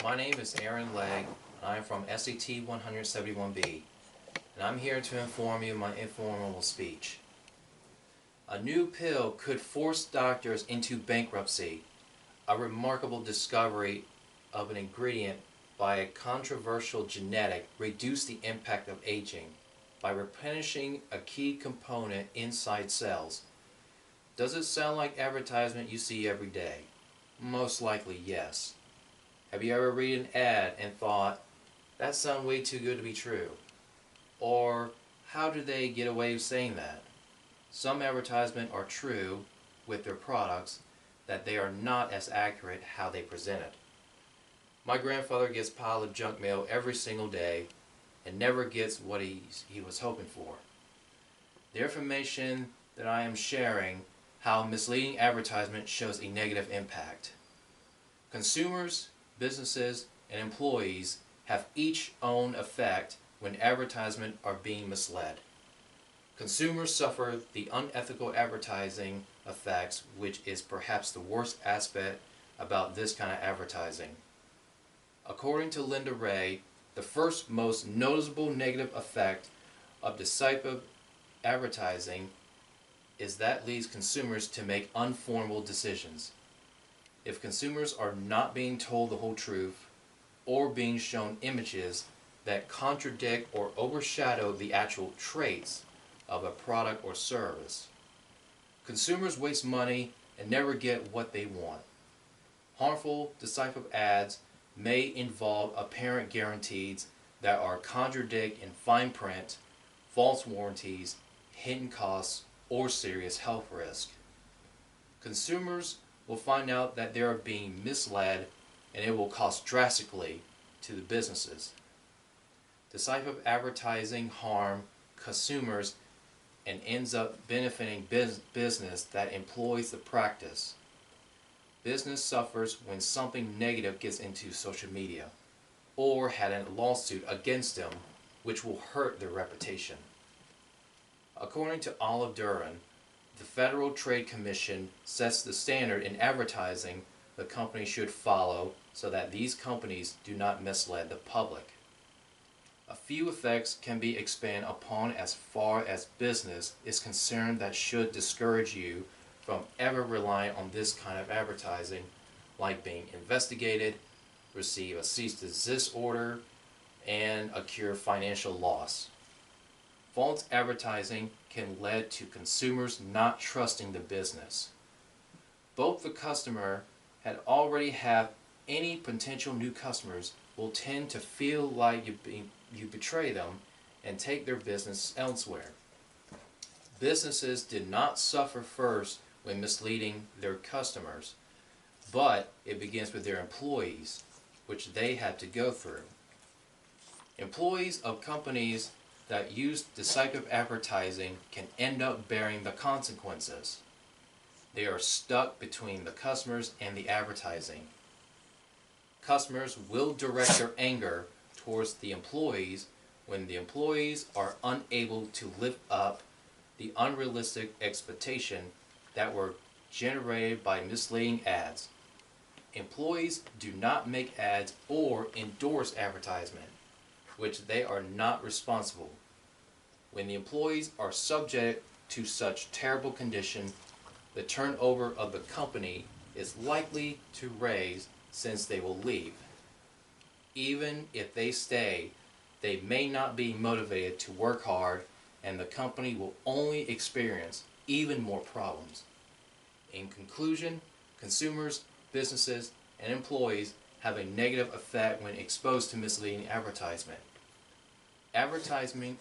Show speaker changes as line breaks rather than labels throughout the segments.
My name is Aaron Legg, and I am from SAT 171B, and I'm here to inform you of my informal speech. A new pill could force doctors into bankruptcy, a remarkable discovery of an ingredient by a controversial genetic reduced the impact of aging by replenishing a key component inside cells. Does it sound like advertisement you see every day? Most likely yes. Have you ever read an ad and thought, that sounds way too good to be true? Or, how do they get away with saying that? Some advertisements are true with their products that they are not as accurate how they present it. My grandfather gets a pile of junk mail every single day and never gets what he was hoping for. The information that I am sharing, how misleading advertisement shows a negative impact. Consumers, businesses, and employees have each own effect when advertisements are being misled. Consumers suffer the unethical advertising effects, which is perhaps the worst aspect about this kind of advertising. According to Linda Ray, the first most noticeable negative effect of deceptive advertising is that leads consumers to make uninformed decisions. If consumers are not being told the whole truth or being shown images that contradict or overshadow the actual traits of a product or service, consumers waste money and never get what they want. Harmful, deceptive ads may involve apparent guarantees that are contradict in fine print, false warranties, hidden costs, or serious health risk. Consumers will find out that they are being misled, and it will cost drastically to the businesses. Deceptive advertising harm consumers and ends up benefiting business that employs the practice. Business suffers when something negative gets into social media or had a lawsuit against them, which will hurt their reputation. According to Olive Duran, the Federal Trade Commission sets the standard in advertising the company should follow so that these companies do not mislead the public. A few effects can be expanded upon as far as business is concerned that should discourage you from ever relying on this kind of advertising, like being investigated, receive a cease and desist order, and incur financial loss. False advertising can lead to consumers not trusting the business. Both the customer and already have any potential new customers will tend to feel like you betray them and take their business elsewhere. Businesses did not suffer first when misleading their customers, but it begins with their employees, which they had to go through. Employees of companies that use deceptive advertising can end up bearing the consequences. They are stuck between the customers and the advertising. Customers will direct their anger towards the employees when the employees are unable to live up the unrealistic expectation that were generated by misleading ads. Employees do not make ads or endorse advertisement, which they are not responsible. When the employees are subject to such terrible condition, the turnover of the company is likely to rise since they will leave. Even if they stay, they may not be motivated to work hard, and the company will only experience even more problems. In conclusion, consumers, businesses, and employees have a negative effect when exposed to misleading advertisement. Advertising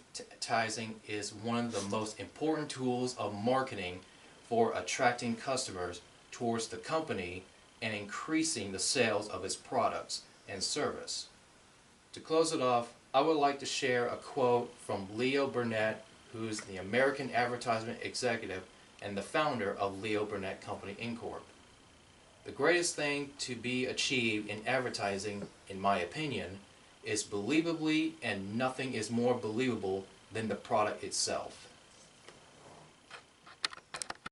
is one of the most important tools of marketing for attracting customers towards the company and increasing the sales of its products and service. To close it off, I would like to share a quote from Leo Burnett, who is the American advertisement executive and the founder of Leo Burnett Company Inc. The greatest thing to be achieved in advertising, in my opinion, is believably, and nothing is more believable than the product itself.